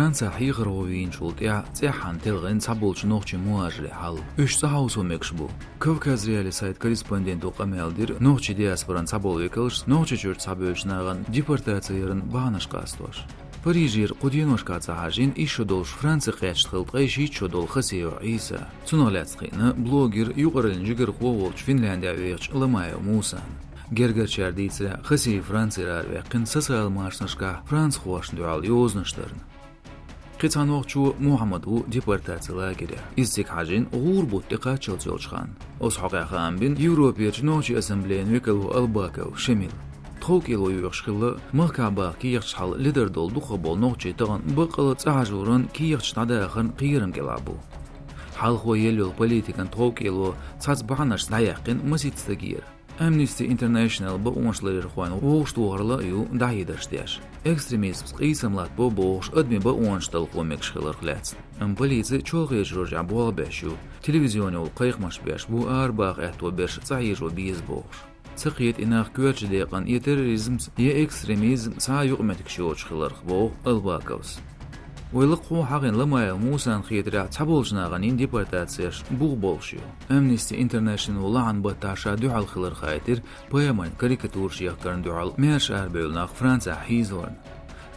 فرانسا حيغروين شولتيا تيحان تلغين صابولش نوغشي مواجري حال اش صحاوسو مكشبو كوكاز ريالي سايت كوريسبوندنتو قمالدير نوغشي دياسبران صابول ويكلش نوغشي جورت صابولش ناغان ديبورتاتيرن بانش قاستوش بريجير قدينوش كاتساهاجين إيشو دولش فرانسي قيش تخلط غيشي تشو دول خسيو عيسى تنولاتسخينا بلوغير يقرلن جيگر قوولش فنلنديا ويغش لمايو موسان Gerger çerdiyse xasi Fransirar ve qinsasal marşnışka Frans xoşn dual yoznıştırın. Qitanoqçu Muhammadu deportatsiyalar gede. İstik hacin uğur buttiqa çılçılçxan. Os haqaqan bin Европа nochi assembleyen vekelu albakav şemil. Tokilo yuxşqılı maqaba ki yaxşal lider doldu xobol nochi tağın baqılı tsajurun ki yaxşnada axın qiyırım gelabu. Hal xoyelul politikan Tokilo tsazbanash layaqin masitstagir. Amnesty International bu onşları xoan oğuştuğarla yu dayıdırştyaş. Ekstremizm qiysamlat bu boğuş admi bu onştal qomek şıqılır qılatsın. Politsiya çoğu jurja bu beşu. Televizyonu ol qayıqmaş beş bu arbaq ehto beş tsayıjo biz boğuş. Sıqiyet inaq görçü deqan terrorizm ya ekstremizm sa yuqmetik şoç qılır bu albaqavs. Oyliq qo haqin lamaya musan xiyedra taboljnağanin deportatsiyash bu bolşu. Amnesty International lan batasha dual xılır xaytir poeman karikatur şiyaqan dual merş arbelnaq Fransa hizorn.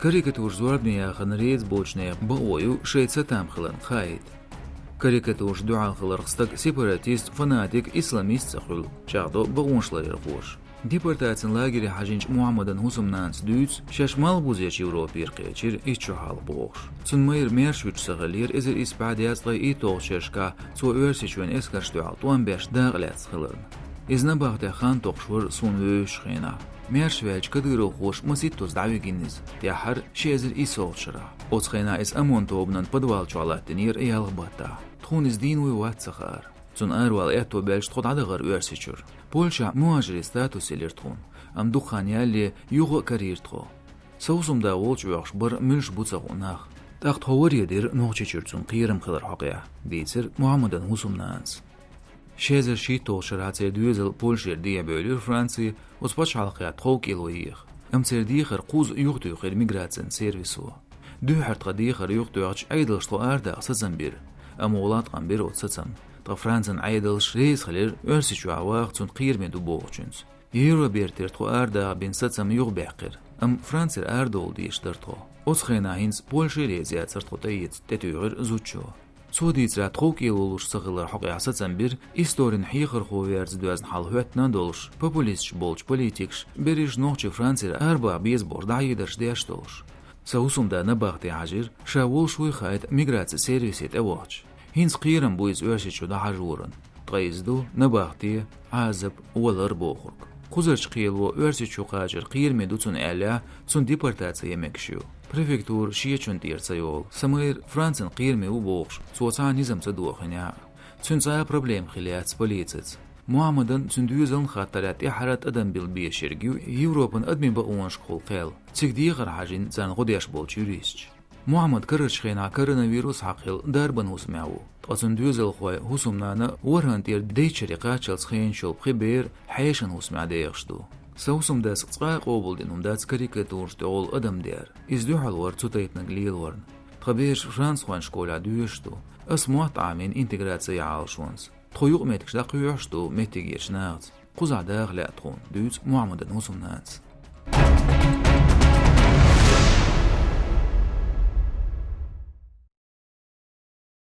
Karikatur zorbni yaxın rez bolçnaya bu oyu şeytsa tam xılın xayit. Karikatur dual xılır xstak separatist fanatik islamist xul. Çağdo bu onşları xoş. Deportatsiyan lageri hajinç Muhammadan Husumnans düz şaşmal buzyaç Evropir qeçir içu hal boğuş. Sunmayır merşüç sağalir ezer ispadiyatla itoğşerşka so örseçuen eskarştu 15 dağlat xılırn. İzna bağda xan toqşur sun öşxena. Merşveç kadıro xoş masittoz daviginiz. Yahar şezir isoğşıra. Otsxena es amontobnan podval çoğalattinir eyalğbata. Txuniz din ve vatsaxar. Цун арвал это бельш тход адагар өрсичур. Польша муажри статус элертхун. Ам духаняли юго кариртхо. Соусумда олч уяхш бір мүлш буцагунах. Тахт ховоредир нохчичур цун қиырым қылар хақия. Дейцер Мухаммадан Хусумнанс. Шезер ши толшарацер дюзел Польшер дия бөлür Франции успач халқия тхоу килоиих. Амцер дихер қуз юқтуйхер миграциен сервису. Дюхартға дихер юқтуйхч айдылшло арда сазамбир. Амулат қамбир отсацам. Fransan aydılış reis xalir örsiçu avaq çun qiyirmedu boğuçunz. Euro bertir txo arda bin satsam yuq beqir. Am Fransir arda oldu iştir txo. Otsxena hins Polşa reziyat sırtxo tayit tetüğür zuçu. Soditsra txo kiloluş sığılır hoqya satsam bir istorin xiqir xo verzi duazn hal hüetnan doluş. Populistç bolç politikş beriş noqçı Fransir arba bezbor dayıdırş deyaş doluş. Sausumda nabaqti hajir şavul şuy xayt migrasiya servisit avaqç. Hins qiyram bu iz örseçu da hajurun. Tqayizdu nabaqti azab olar boğurk. Quzarç qiylu örseçu qajir qiyirmedu çun ala çun deportatsiya yemekşu. Prefektur şiyeçun tirsa yol. Samayr Fransan qiyirme u boğuş. Sosa nizamsa duğanya. Çun sa problem xiliyat politsits. Muhammadan çun düzün xatarat ihrat adam bil beşirgi Evropan admin ba onş qolqel. Çigdiğir hajin zan qodaş bolç yuristç. Muhammad Kırıçxena koronavirus haqil darban husmavu. Tqasun düzel xoy husumnana warhantir deyçeri qaçal xeyn şol qiber hayşan husma deyxşdu. Sausumda sıqqa qobuldin umdat karikatur stol adam der. İzdü halwar tutaytna glilwarn. Tqabeş Frans xwan şkola düyüşdu. Asmuat amin integratsiya alşwans. Tquyuq metkşda quyushdu metigirşnağz. Quzada glatxun düz Muhammadan husumnans.